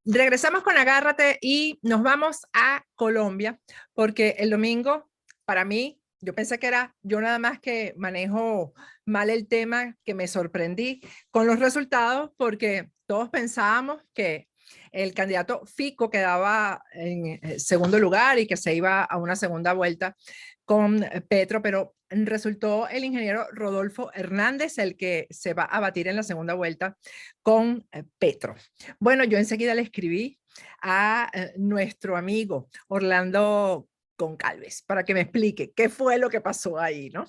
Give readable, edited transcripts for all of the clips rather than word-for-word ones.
Regresamos con Agárrate y nos vamos a Colombia, porque el domingo, para mí, yo pensé que era yo nada más que manejo mal el tema, que me sorprendí con los resultados, porque todos pensábamos que el candidato Fico quedaba en segundo lugar y que se iba a una segunda vuelta con Petro, pero resultó el ingeniero Rodolfo Hernández el que se va a batir en la segunda vuelta con Petro. Bueno, yo enseguida le escribí a nuestro amigo Orlando Goncalves para que me explique qué fue lo que pasó ahí, ¿no?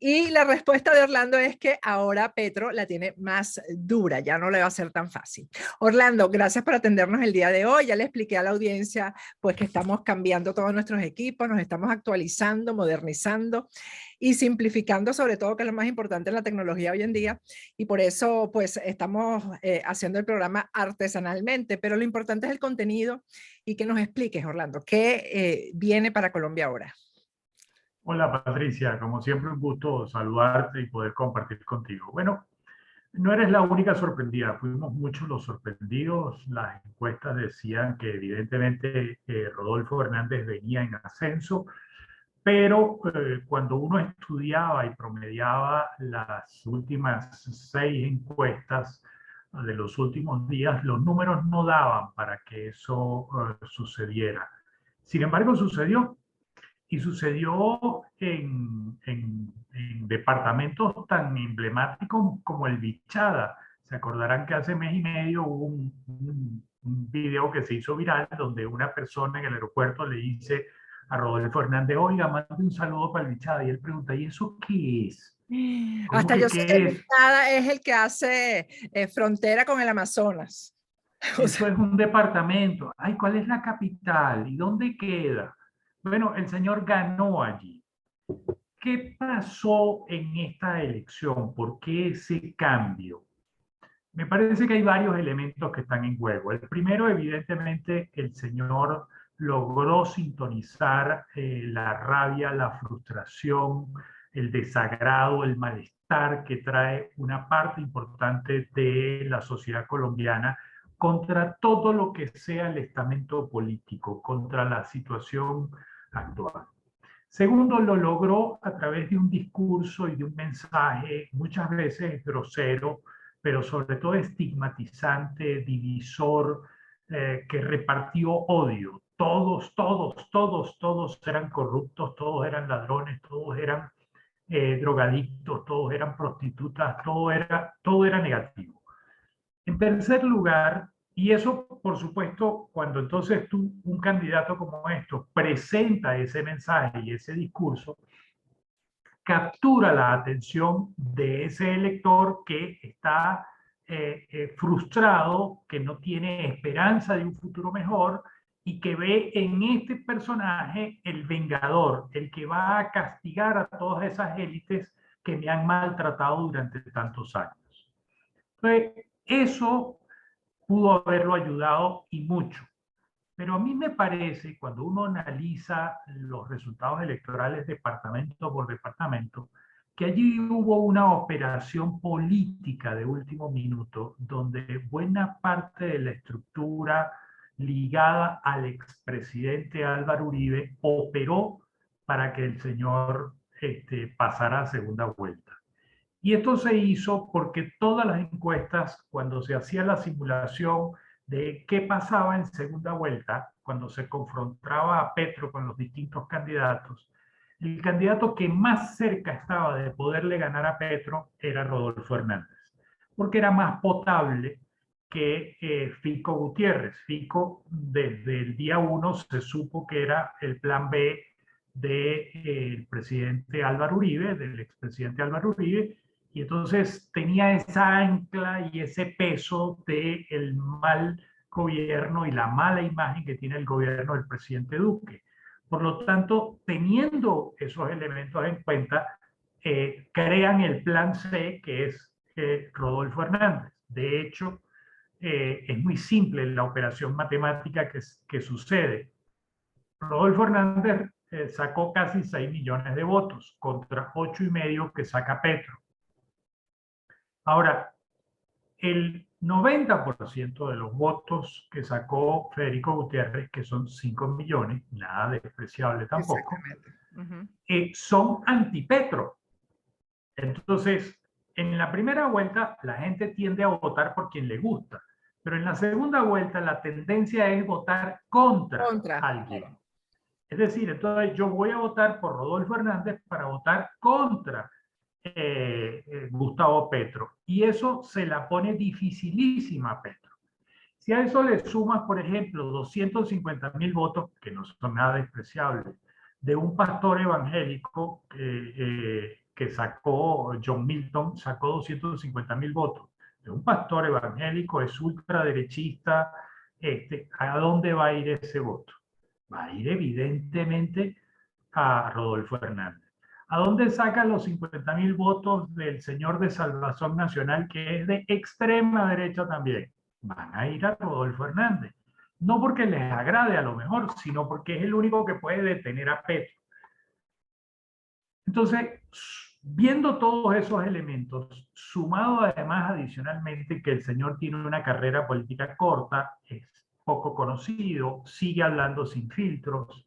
Y la respuesta de Orlando es que ahora Petro la tiene más dura, ya no le va a ser tan fácil. Orlando, gracias por atendernos el día de hoy. Ya le expliqué a la audiencia pues que estamos cambiando todos nuestros equipos, nos estamos actualizando, modernizando y simplificando, sobre todo, que es lo más importante en la tecnología hoy en día. Y por eso pues estamos haciendo el programa artesanalmente, pero lo importante es el contenido y que nos expliques, Orlando, qué viene para Colombia ahora. Hola Patricia, como siempre un gusto saludarte y poder compartir contigo. Bueno, no eres la única sorprendida, fuimos muchos los sorprendidos. Las encuestas decían que evidentemente Rodolfo Hernández venía en ascenso, pero cuando uno estudiaba y promediaba las últimas 6 encuestas de los últimos días, los números no daban para que eso sucediera. Sin embargo, sucedió. Y sucedió en departamentos tan emblemáticos como el Bichada. Se acordarán que hace mes y medio hubo un video que se hizo viral donde una persona en el aeropuerto le dice a Rodolfo Hernández, oiga, mande un saludo para el Bichada. Y él pregunta, ¿y eso qué es? ¿Cómo Hasta que yo sé que qué es? Bichada es el que hace frontera con el Amazonas. O Eso sea, es un departamento. Ay, ¿cuál es la capital? ¿Y dónde queda? Bueno, el señor ganó allí. ¿Qué pasó en esta elección? ¿Por qué ese cambio? Me parece que hay varios elementos que están en juego. El primero, evidentemente, el señor logró sintonizar la rabia, la frustración, el desagrado, el malestar que trae una parte importante de la sociedad colombiana contra todo lo que sea el estamento político, contra la situación actual. Segundo, lo logró a través de un discurso y de un mensaje muchas veces grosero, pero sobre todo estigmatizante, divisor, que repartió odio. Todos eran corruptos, todos eran ladrones, todos eran drogadictos, todos eran prostitutas, todo era negativo. En tercer lugar, y eso por supuesto, cuando entonces tú, un candidato como esto, presenta ese mensaje y ese discurso, captura la atención de ese elector que está frustrado, que no tiene esperanza de un futuro mejor y que ve en este personaje el vengador, el que va a castigar a todas esas élites que me han maltratado durante tantos años. Entonces, eso pudo haberlo ayudado y mucho. Pero a mí me parece, cuando uno analiza los resultados electorales departamento por departamento, que allí hubo una operación política de último minuto donde buena parte de la estructura ligada al expresidente Álvaro Uribe operó para que el señor pasara a segunda vuelta. Y esto se hizo porque todas las encuestas, cuando se hacía la simulación de qué pasaba en segunda vuelta, cuando se confrontaba a Petro con los distintos candidatos, el candidato que más cerca estaba de poderle ganar a Petro era Rodolfo Hernández, porque era más potable que Fico Gutiérrez. Fico, desde el día 1 se supo que era el plan B del presidente Álvaro Uribe, del expresidente Álvaro Uribe, y entonces tenía esa ancla y ese peso del mal gobierno y la mala imagen que tiene el gobierno del presidente Duque. Por lo tanto, teniendo esos elementos en cuenta, crean el plan C, que es Rodolfo Hernández. De hecho, es muy simple la operación matemática que sucede. Rodolfo Hernández sacó casi 6 millones de votos contra 8,5 que saca Petro. Ahora, el 90% de los votos que sacó Federico Gutiérrez, que son 5 millones, nada despreciable tampoco, Exactamente. Ujú. son antipetro. Entonces, en la primera vuelta la gente tiende a votar por quien le gusta, pero en la segunda vuelta la tendencia es votar contra Contra. alguien. Es decir, entonces yo voy a votar por Rodolfo Hernández para votar contra Gustavo Petro. Y eso se la pone dificilísima a Petro. Si a eso le sumas, por ejemplo, 250.000 votos, que no son nada despreciables, de un pastor evangélico que sacó, John Milton, sacó 250.000 votos, de un pastor evangélico, es ultraderechista, ¿a dónde va a ir ese voto? Va a ir evidentemente a Rodolfo Hernández. ¿A dónde sacan los 50.000 votos del señor de Salvación Nacional, que es de extrema derecha también? Van a ir a Rodolfo Hernández. No porque les agrade a lo mejor, sino porque es el único que puede detener a Petro. Entonces, viendo todos esos elementos, sumado además adicionalmente que el señor tiene una carrera política corta, es poco conocido, sigue hablando sin filtros,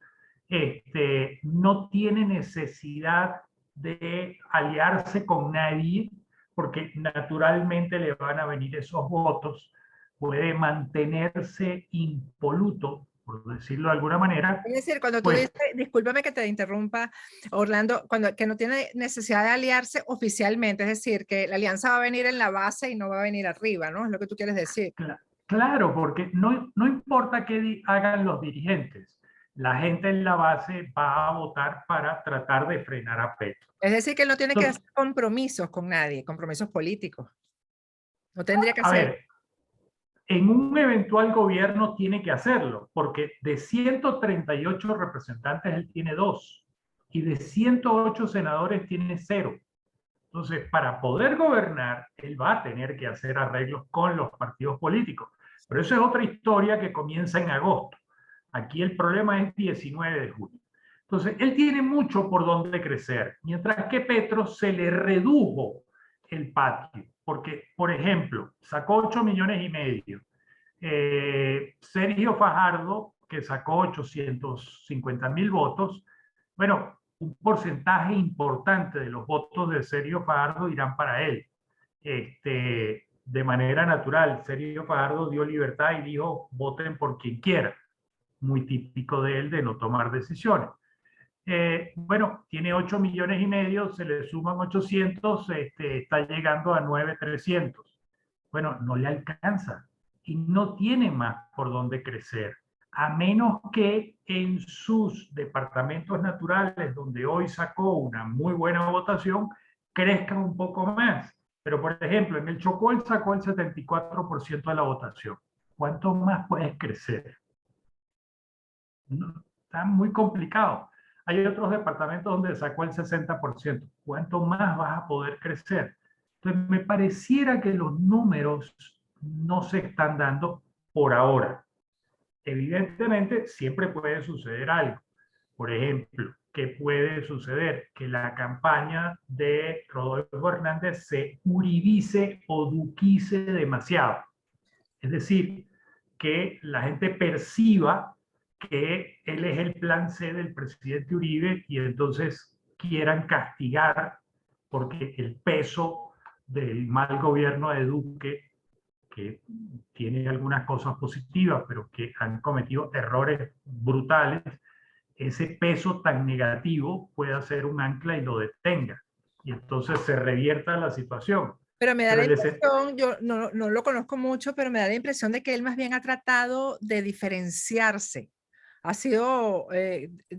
no tiene necesidad de aliarse con nadie, porque naturalmente le van a venir esos votos, puede mantenerse impoluto, por decirlo de alguna manera, Es decir, cuando tú pues dices, discúlpame que te interrumpa, Orlando, cuando que no tiene necesidad de aliarse oficialmente, es decir, que la alianza va a venir en la base y no va a venir arriba, ¿no? Es lo que tú quieres decir. Claro, porque no importa qué hagan los dirigentes, la gente en la base va a votar para tratar de frenar a Petro. Es decir, que él no tiene que Entonces, hacer compromisos con nadie, compromisos políticos. No tendría que a hacer. ver, en un eventual gobierno tiene que hacerlo, porque de 138 representantes él tiene 2 y de 108 senadores tiene 0. Entonces, para poder gobernar, él va a tener que hacer arreglos con los partidos políticos. Pero eso es otra historia que comienza en agosto. Aquí el problema es 19 de junio. Entonces, él tiene mucho por donde crecer, mientras que Petro se le redujo el patio, porque, por ejemplo, sacó 8 millones y medio. Sergio Fajardo, que sacó 850.000 votos, bueno, un porcentaje importante de los votos de Sergio Fajardo irán para él. De manera natural, Sergio Fajardo dio libertad y dijo, voten por quien quiera. Muy típico de él de no tomar decisiones. Bueno, tiene 8 millones y medio, se le suman 800, está llegando a 9.300. Bueno, no le alcanza y no tiene más por dónde crecer, a menos que en sus departamentos naturales, donde hoy sacó una muy buena votación, crezca un poco más. Pero, por ejemplo, en el Chocó él sacó el 74% de la votación. ¿Cuánto más puedes crecer? No, está muy complicado. Hay otros departamentos donde sacó el 60%. ¿Cuánto más vas a poder crecer? Entonces, me pareciera que los números no se están dando por ahora. Evidentemente, siempre puede suceder algo. Por ejemplo, ¿qué puede suceder? Que la campaña de Rodolfo Hernández se uribice o duquice demasiado. Es decir, que la gente perciba que él es el plan C del presidente Uribe y entonces quieran castigar porque el peso del mal gobierno de Duque, que tiene algunas cosas positivas, pero que han cometido errores brutales, ese peso tan negativo pueda ser un ancla y lo detenga. Y entonces se revierta la situación. Pero me da Pero la el, impresión, yo no lo conozco mucho, pero me da la impresión de que él más bien ha tratado de diferenciarse. Ha sido,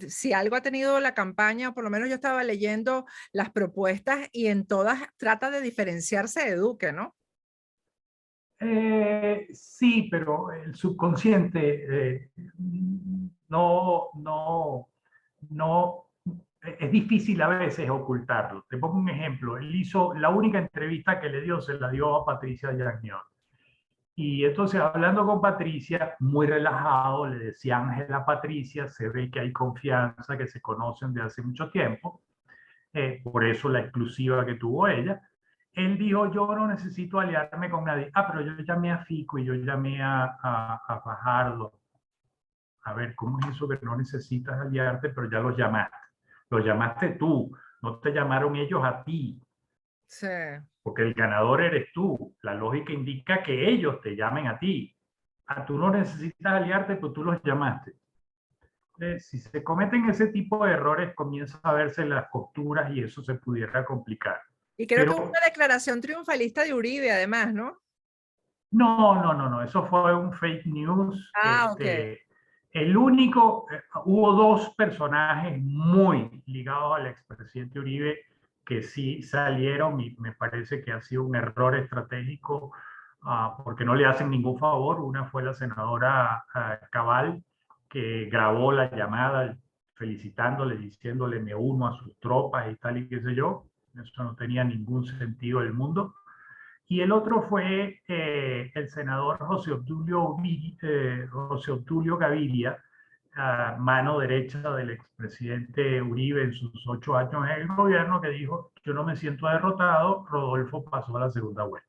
si algo ha tenido la campaña, por lo menos yo estaba leyendo las propuestas y en todas trata de diferenciarse de Duque, ¿no? Sí, pero el subconsciente no, es difícil a veces ocultarlo. Te pongo un ejemplo. Él hizo la única entrevista que le dio, se la dio a Patricia Yagniot. Y entonces hablando con Patricia, muy relajado, le decía Ángela a Patricia, se ve que hay confianza, que se conocen de hace mucho tiempo, por eso la exclusiva que tuvo ella. él dijo, yo no necesito aliarme con nadie. Ah, pero yo llamé a Fico y yo llamé a Fajardo. A ver, ¿cómo es eso que no necesitas aliarte, pero ya los llamaste? Los llamaste tú, no te llamaron ellos a ti, Sí. porque el ganador eres tú. La lógica indica que ellos te llamen a ti. Ah, tú no necesitas aliarte, pues tú los llamaste. Si se cometen ese tipo de errores, comienza a verse las costuras y eso se pudiera complicar. Y creo que hubo Pero una declaración triunfalista de Uribe, además, ¿no? no, eso fue un fake news. Ah, ok. El único, hubo dos personajes muy ligados al expresidente Uribe que sí salieron y me parece que ha sido un error estratégico porque no le hacen ningún favor. Una fue la senadora Cabal, que grabó la llamada felicitándole, diciéndole me uno a sus tropas y tal y qué sé yo. Eso no tenía ningún sentido del mundo. Y el otro fue el senador José Obdulio Gaviria, mano derecha del expresidente Uribe en sus 8 años en el gobierno, que dijo, yo no me siento derrotado, Rodolfo pasó a la segunda vuelta.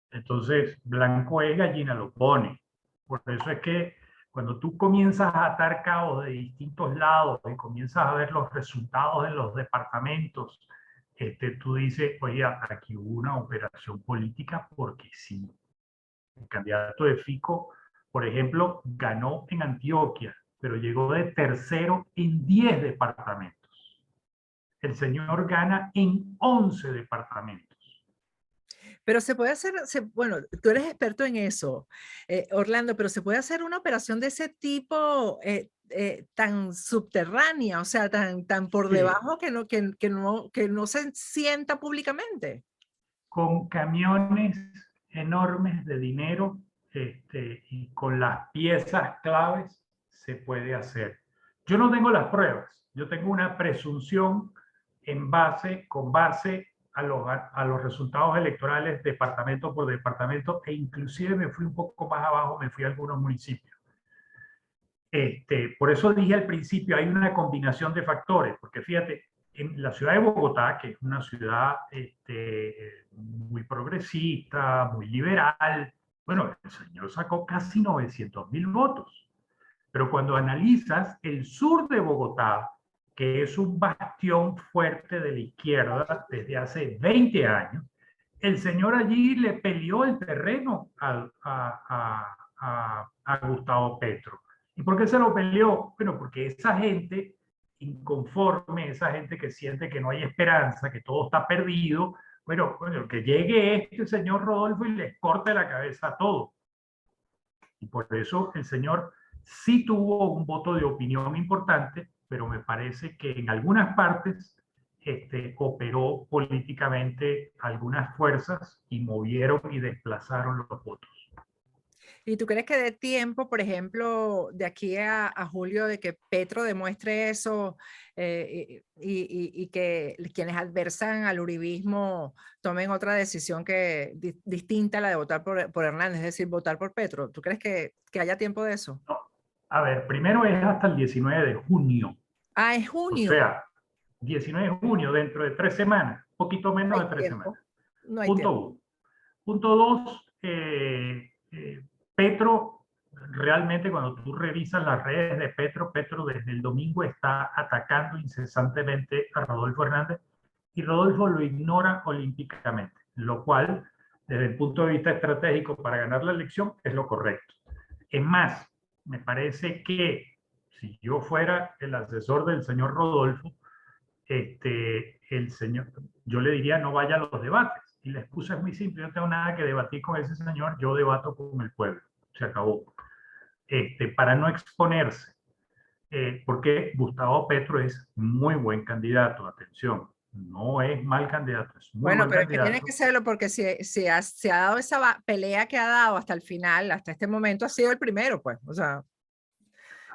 Entonces, blanco es, gallina lo pone. Por eso es que cuando tú comienzas a atar cabos de distintos lados y comienzas a ver los resultados en los departamentos, tú dices, oye, aquí hubo una operación política porque sí. El candidato de Fico, por ejemplo, ganó en Antioquia, pero llegó de tercero en 10 departamentos. El señor gana en 11 departamentos. Pero se puede hacer, bueno, tú eres experto en eso, Orlando, pero se puede hacer una operación de ese tipo tan subterránea, o sea, tan por Sí, debajo que no se sienta públicamente. con camiones enormes de dinero y con las piezas claves se puede hacer. Yo no tengo las pruebas, yo tengo una presunción con base a los resultados electorales departamento por departamento e inclusive me fui un poco más abajo, me fui a algunos municipios. Por eso dije al principio, hay una combinación de factores, porque fíjate, en la ciudad de Bogotá, que es una ciudad muy progresista, muy liberal, bueno, el señor sacó casi 900.000 votos. Pero cuando analizas el sur de Bogotá, que es un bastión fuerte de la izquierda desde hace 20 años, el señor allí le peleó el terreno a Gustavo Petro. ¿Y por qué se lo peleó? Bueno, porque esa gente inconforme, esa gente que siente que no hay esperanza, que todo está perdido, bueno, que llegue este señor Rodolfo y les corte la cabeza a todo. Y por eso el señor sí tuvo un voto de opinión importante, pero me parece que en algunas partes operó políticamente algunas fuerzas y movieron y desplazaron los votos. ¿Y tú crees que dé tiempo, por ejemplo, de aquí a julio, de que Petro demuestre eso y que quienes adversan al uribismo tomen otra decisión distinta a la de votar por Hernández, es decir, votar por Petro? ¿Tú crees que haya tiempo de eso? No. A ver, primero es hasta el 19 de junio, Ah, es o junio. sea, 19 de junio, dentro de 3 semanas, poquito No menos hay de 3 semanas. tiempo. No hay Punto tiempo. uno. Punto dos, Petro, realmente cuando tú revisas las redes de Petro, Petro desde el domingo está atacando incesantemente a Rodolfo Hernández y Rodolfo lo ignora olímpicamente, lo cual, desde el punto de vista estratégico para ganar la elección, es lo correcto. Es más, me parece que si yo fuera el asesor del señor Rodolfo, el señor, yo le diría no vaya a los debates. Y la excusa es muy simple, yo no tengo nada que debatir con ese señor, yo debato con el pueblo. Se acabó. Para no exponerse, porque Gustavo Petro es muy buen candidato, atención, no es mal candidato, es muy Bueno, buen pero es que tiene que candidato. serlo porque se ha dado esa pelea que ha dado hasta el final, hasta este momento, ha sido el primero, pues. O sea,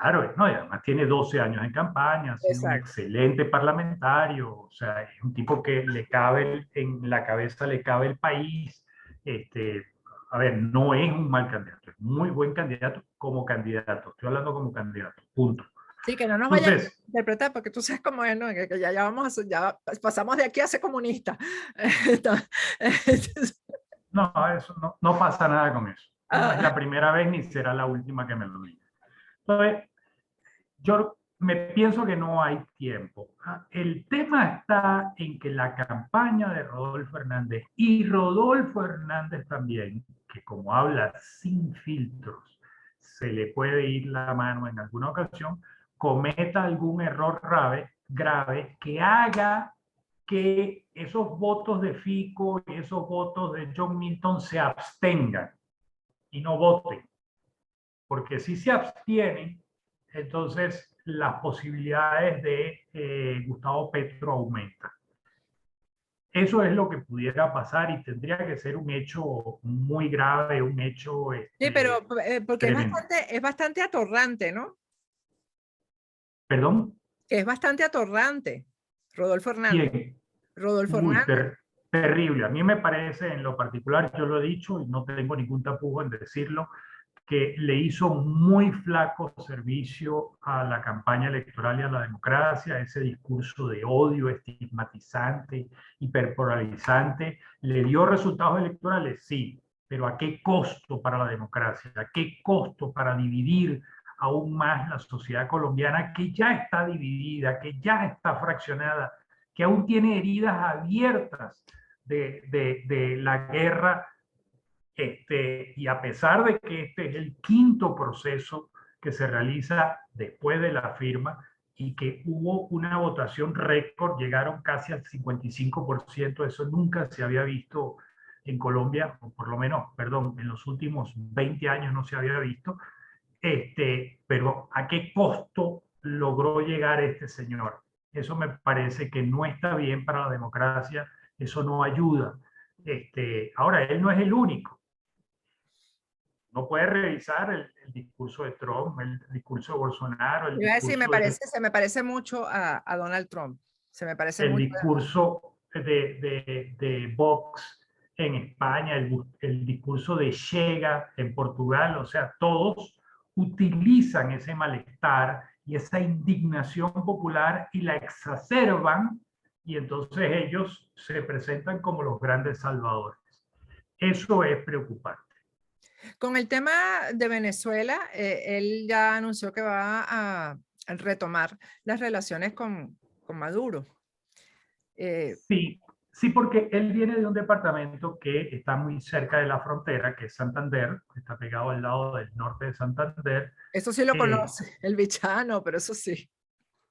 Claro, no, y además tiene 12 años en campaña, ha sido un exacto. excelente parlamentario, o sea, es un tipo que le cabe en la cabeza, le cabe el país. Este, a ver, no es un mal candidato, es muy buen candidato como candidato. Estoy hablando como candidato, punto. Sí, que no nos vayamos Entonces, interpretar, porque tú sabes cómo es, ¿no? Que ya vamos, ya pasamos de aquí a ser comunista. Entonces, No, eso no pasa nada con eso. No es ah, la primera vez ni será la última que me lo diga. Entonces, yo me pienso que no hay tiempo. El tema está en que la campaña de Rodolfo Hernández y Rodolfo Hernández también, que como habla sin filtros, se le puede ir la mano en alguna ocasión, cometa algún error grave que haga que esos votos de Fico y esos votos de John Milton se abstengan y no voten. Porque si se abstienen, entonces las posibilidades de Gustavo Petro aumentan. Eso es lo que pudiera pasar y tendría que ser un hecho muy grave, un hecho sí, pero porque tremendo. es bastante atorrante, ¿no? ¿Perdón? Que es bastante atorrante. Rodolfo Hernández. ¿Quién? Rodolfo Uy, Hernández. terrible. A mí me parece, en lo particular, yo lo he dicho y no tengo ningún tapujo en decirlo, que le hizo muy flaco servicio a la campaña electoral y a la democracia, ese discurso de odio estigmatizante, hiperpolarizante. ¿Le dio resultados electorales? Sí, pero ¿a qué costo para la democracia? ¿A qué costo para dividir aún más la sociedad colombiana que ya está dividida, que ya está fraccionada, que aún tiene heridas abiertas de la guerra? Y a pesar de que este es el quinto proceso que se realiza después de la firma y que hubo una votación récord, llegaron casi al 55%, eso nunca se había visto en Colombia, o por lo menos, perdón, en los últimos 20 años no se había visto, pero ¿a qué costo logró llegar este señor? Eso me parece que no está bien para la democracia, eso no ayuda. Ahora, él no es el único. No puede revisar el discurso de Trump, el discurso de Bolsonaro, Iba a decir, se me parece mucho a Donald Trump. Se me parece el mucho. discurso de Vox en España, el discurso de Chega en Portugal. O sea, todos utilizan ese malestar y esa indignación popular y la exacerban, y entonces ellos se presentan como los grandes salvadores. Eso es preocupante. Con el tema de Venezuela, él ya anunció que va a retomar las relaciones con Maduro. Sí, sí, porque él viene de un departamento que está muy cerca de la frontera, que es Santander, que está pegado al lado del norte de Santander. Eso sí lo Eh, conoce, el Bichano, pero eso sí.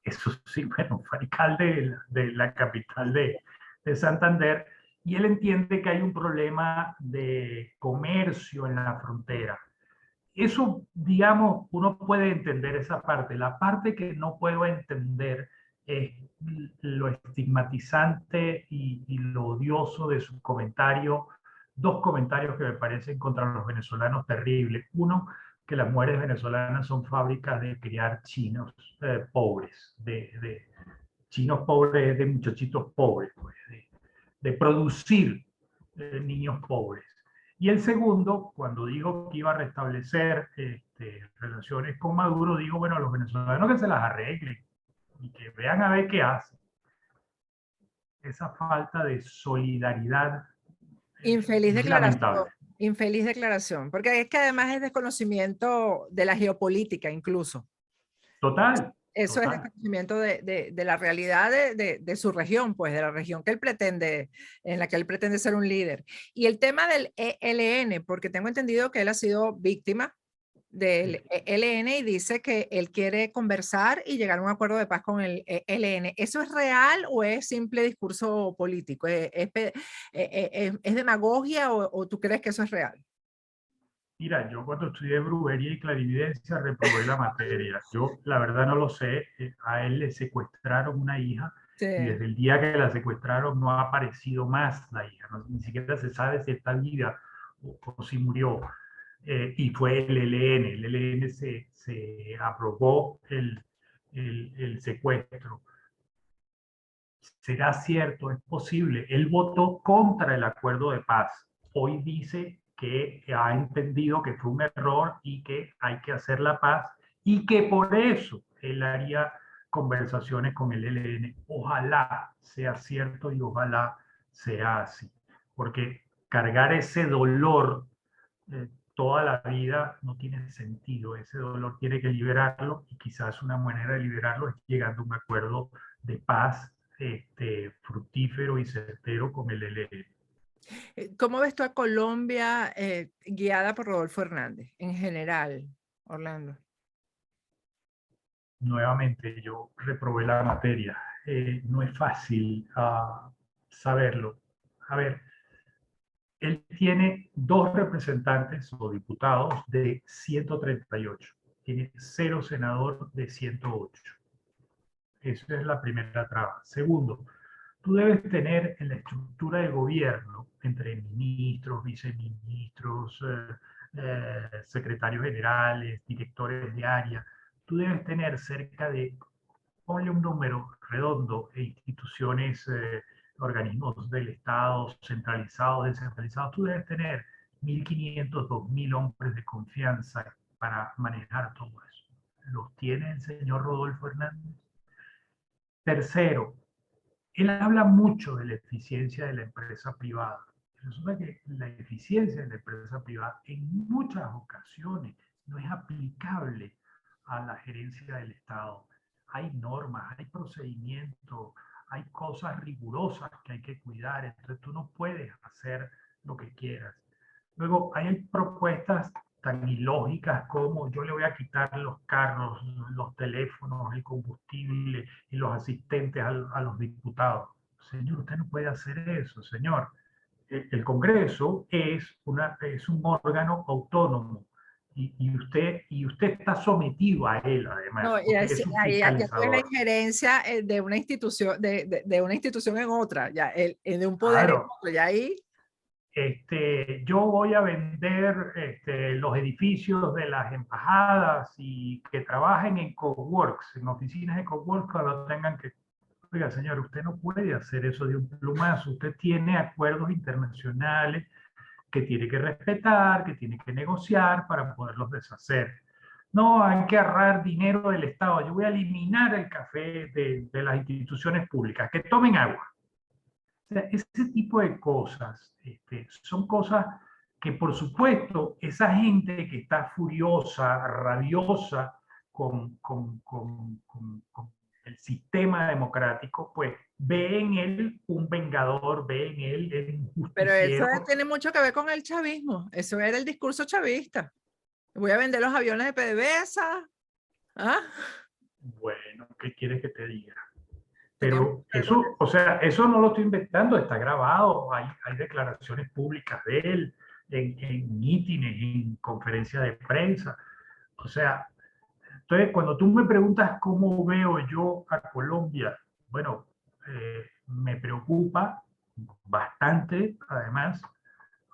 Eso sí, bueno, fue alcalde de la capital de Santander, y él entiende que hay un problema de comercio en la frontera. Eso, digamos, uno puede entender esa parte. La parte que no puedo entender es lo estigmatizante y lo odioso de su comentario. Dos comentarios que me parecen contra los venezolanos terribles. Uno, que las mujeres venezolanas son fábricas de criar chinos pobres, de chinos pobres, de muchachitos pobres, pues, de producir niños pobres. Y el segundo, cuando digo que iba a restablecer relaciones con Maduro, digo, bueno, a los venezolanos que se las arreglen y que vean a ver qué hacen. Esa falta de solidaridad Infeliz es lamentable. declaración, infeliz declaración, porque es que además es desconocimiento de la geopolítica incluso. Total, Eso es total. desconocimiento de la realidad de su región, pues de la región que él pretende, en la que él pretende ser un líder. Y el tema del ELN, porque tengo entendido que él ha sido víctima del ELN y dice que él quiere conversar y llegar a un acuerdo de paz con el ELN. ¿Eso es real o es simple discurso político? ¿Es demagogia o tú crees que eso es real? Mira, yo cuando estudié brujería y clarividencia reprobé la materia. Yo la verdad no lo sé. A él le secuestraron una hija Sí. y desde el día que la secuestraron no ha aparecido más la hija. Ni siquiera se sabe si está viva o si murió. Y fue el ELN. El ELN se aprobó el secuestro. ¿Será cierto? ¿Es posible? Él votó contra el acuerdo de paz. Hoy dice que ha entendido que fue un error y que hay que hacer la paz y que por eso él haría conversaciones con el ELN. Ojalá sea cierto y ojalá sea así, porque cargar ese dolor toda la vida no tiene sentido. Ese dolor tiene que liberarlo y quizás una manera de liberarlo es llegando a un acuerdo de paz fructífero y certero con el ELN. ¿Cómo ves tú a Colombia guiada por Rodolfo Hernández en general, Orlando? Nuevamente, yo reprobé la materia. No es fácil saberlo. A ver, él tiene 2 representantes o diputados de 138. Tiene 0 senador de 108. Esa es la primera traba. Segundo, tú debes tener en la estructura de gobierno, entre ministros, viceministros, secretarios generales, directores de área, tú debes tener cerca de, ponle un número redondo, e instituciones, organismos del Estado, centralizados, descentralizados, tú debes tener 1.500, 2.000 hombres de confianza para manejar todo eso. ¿Los tiene el señor Rodolfo Hernández? Tercero, él habla mucho de la eficiencia de la empresa privada. Resulta que la eficiencia de la empresa privada en muchas ocasiones no es aplicable a la gerencia del Estado. Hay normas, hay procedimientos, hay cosas rigurosas que hay que cuidar, entonces tú no puedes hacer lo que quieras. Luego, hay propuestas tan ilógicas como yo le voy a quitar los carros, los teléfonos, el combustible y los asistentes a los diputados. Señor, usted no puede hacer eso, señor. El Congreso es un órgano autónomo y usted está sometido a él, además, No, y porque es un ahí ya tuve la fiscalizador. injerencia de una institución, de una institución en otra, ya de un poder en Claro, otro, ya ahí. yo voy a vender los edificios de las embajadas y que trabajen en coworks, en oficinas de coworks, cuando tengan que... Oiga, señor, usted no puede hacer eso de un plumazo. Usted tiene acuerdos internacionales que tiene que respetar, que tiene que negociar para poderlos deshacer. No, hay que ahorrar dinero del Estado. Yo voy a eliminar el café de las instituciones públicas. Que tomen agua. O sea, ese tipo de cosas son cosas que, por supuesto, esa gente que está furiosa, rabiosa con el sistema democrático, pues ve en él un vengador, ve en él un Pero eso justiciero. tiene mucho que ver con el chavismo. Eso era el discurso chavista. Voy a vender los aviones de PDVSA. ¿Ah? Bueno, ¿qué quieres que te diga? Tenía mucho Pero que ver con eso, eso. o sea, eso no lo estoy inventando, está grabado, hay declaraciones públicas de él, en mítines, en conferencias de prensa. O sea, entonces cuando tú me preguntas cómo veo yo a Colombia, bueno, me preocupa bastante, además,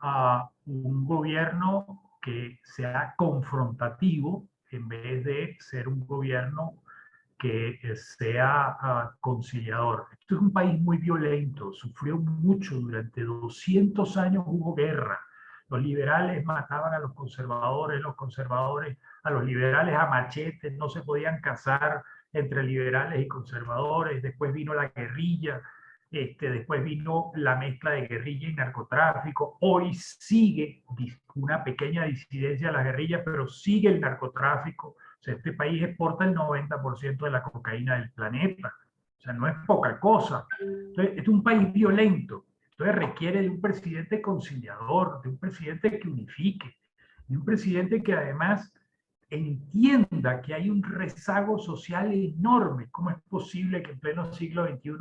a un gobierno que sea confrontativo en vez de ser un gobierno que sea conciliador. Esto es un país muy violento, sufrió mucho durante 200 años, hubo guerra. Los liberales mataban a los conservadores a los liberales a machetes, no se podían casar entre liberales y conservadores. Después vino la guerrilla, después vino la mezcla de guerrilla y narcotráfico. Hoy sigue una pequeña disidencia de la guerrilla, pero sigue el narcotráfico. O sea, este país exporta el 90% de la cocaína del planeta. O sea, no es poca cosa. Entonces, es un país violento. Entonces requiere de un presidente conciliador, de un presidente que unifique, de un presidente que además entienda que hay un rezago social enorme. ¿Cómo es posible que en pleno siglo XXI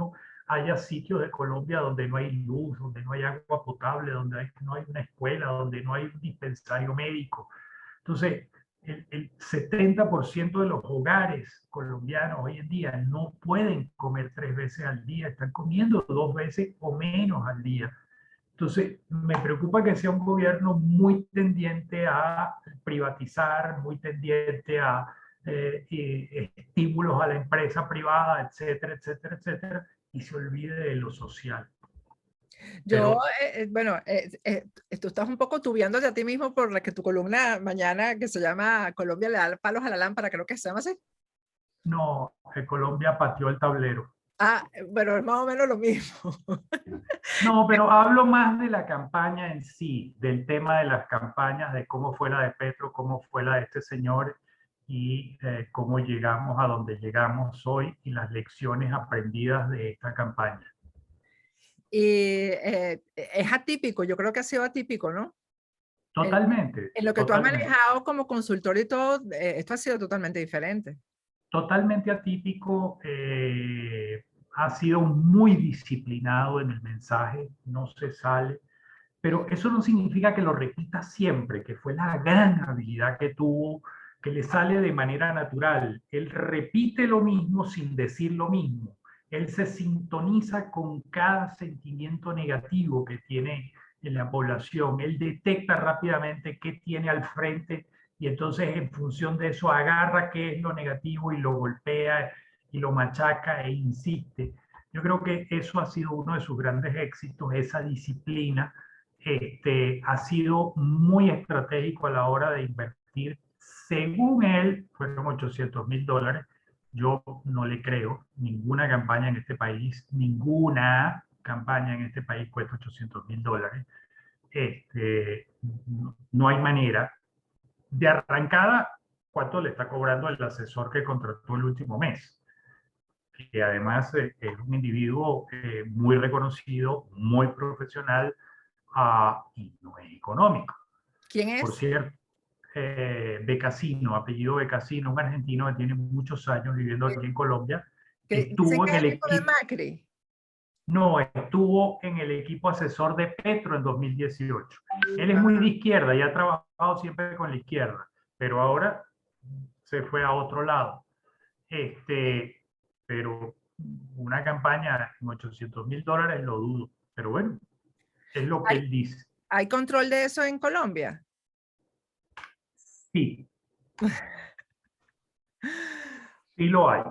haya sitios de Colombia donde no hay luz, donde no hay agua potable, donde no hay una escuela, donde no hay un dispensario médico? Entonces, el 70% de los hogares colombianos hoy en día no pueden comer 3 veces al día, están comiendo 2 veces o menos al día. Entonces, me preocupa que sea un gobierno muy tendiente a privatizar, muy tendiente a estímulos a la empresa privada, etcétera, etcétera, etcétera, y se olvide de lo social. Yo, Pero bueno, tú estás un poco tubiándote a ti mismo por la que tu columna mañana que se llama Colombia le da palos a la lámpara, creo que se llama así. No, Colombia pateó el tablero. Ah, pero es más o menos lo mismo. No, pero hablo más de la campaña en sí, del tema de las campañas, de cómo fue la de Petro, cómo fue la de este señor y cómo llegamos a donde llegamos hoy y las lecciones aprendidas de esta campaña. Y es atípico, yo creo que ha sido atípico, ¿no? En, Totalmente, en lo que tú has totalmente. manejado como consultor y todo, esto ha sido totalmente diferente. Totalmente atípico, ha sido muy disciplinado en el mensaje, no se sale, pero eso no significa que lo repita siempre, que fue la gran habilidad que tuvo, que le sale de manera natural. Él repite lo mismo sin decir lo mismo. Él se sintoniza con cada sentimiento negativo que tiene en la población. Él detecta rápidamente qué tiene al frente y entonces en función de eso agarra qué es lo negativo y lo golpea y lo machaca e insiste. Yo creo que eso ha sido uno de sus grandes éxitos, esa disciplina. Ha sido muy estratégico a la hora de invertir. Según él, fueron $800,000. Yo no le creo. Ninguna campaña en este país, ninguna campaña en este país cuesta $800,000. No hay manera. De arrancada, ¿cuánto le está cobrando el asesor que contrató el último mes? Que además es un individuo muy reconocido, muy profesional, y no es económico. ¿Quién Por es? cierto, Becasino, apellido Becasino, un argentino que tiene muchos años viviendo aquí en Colombia, Que dicen estuvo que en es el el hijo de equipo, Macri. no, estuvo en el equipo asesor de Petro en 2018. Él es muy de Ah, izquierda y ha trabajado siempre con la izquierda, pero ahora se fue a otro lado. Pero una campaña en $800,000 lo dudo, pero bueno, es lo que ¿Hay, él dice. hay control de eso en Colombia? Sí, sí lo hay.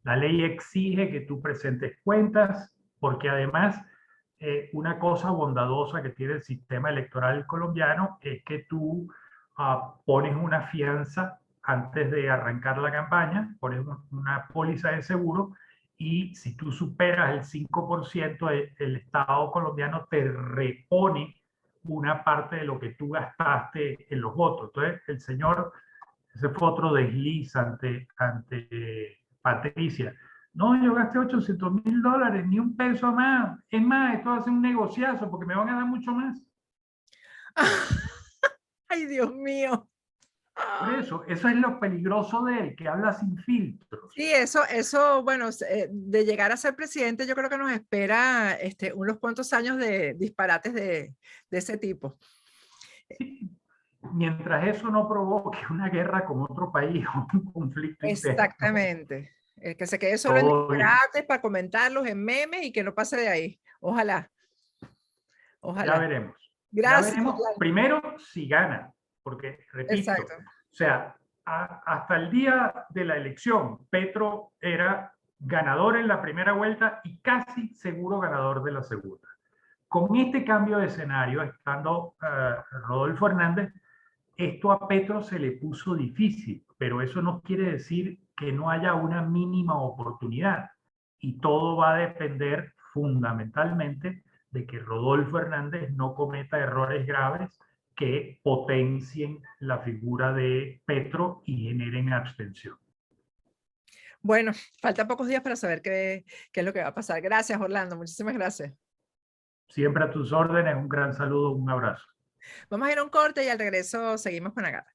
La ley exige que tú presentes cuentas porque además una cosa bondadosa que tiene el sistema electoral colombiano es que tú pones una fianza antes de arrancar la campaña, pones una póliza de seguro y si tú superas el 5%, el Estado colombiano te repone una parte de lo que tú gastaste en los votos. Entonces, el señor, ese fue otro desliz ante Patricia. No, yo gasté $800,000, ni un peso más. Es más, esto va a ser un negociazo porque me van a dar mucho más. Ay, Dios mío. Por eso es lo peligroso de él, que habla sin filtros. Sí, eso, bueno, de llegar a ser presidente, yo creo que nos espera unos cuantos años de disparates de ese tipo. Sí, mientras eso no provoque una guerra con otro país o un conflicto interno, Exactamente. Que se quede solo en todo bien. disparates para comentarlos en memes y que no pase de ahí. Ojalá, Ya ojalá. veremos. Ya Gracias, veremos Orlando. primero si gana, porque, repito, Exacto. o sea, hasta el día de la elección, Petro era ganador en la primera vuelta y casi seguro ganador de la segunda. Con este cambio de escenario, estando Rodolfo Hernández, esto a Petro se le puso difícil, pero eso no quiere decir que no haya una mínima oportunidad. Y todo va a depender fundamentalmente de que Rodolfo Hernández no cometa errores graves que potencien la figura de Petro y generen abstención. Bueno, faltan pocos días para saber qué es lo que va a pasar. Gracias, Orlando. Muchísimas gracias. Siempre a tus órdenes, un gran saludo, un abrazo. Vamos a ir a un corte y al regreso seguimos con Agatha.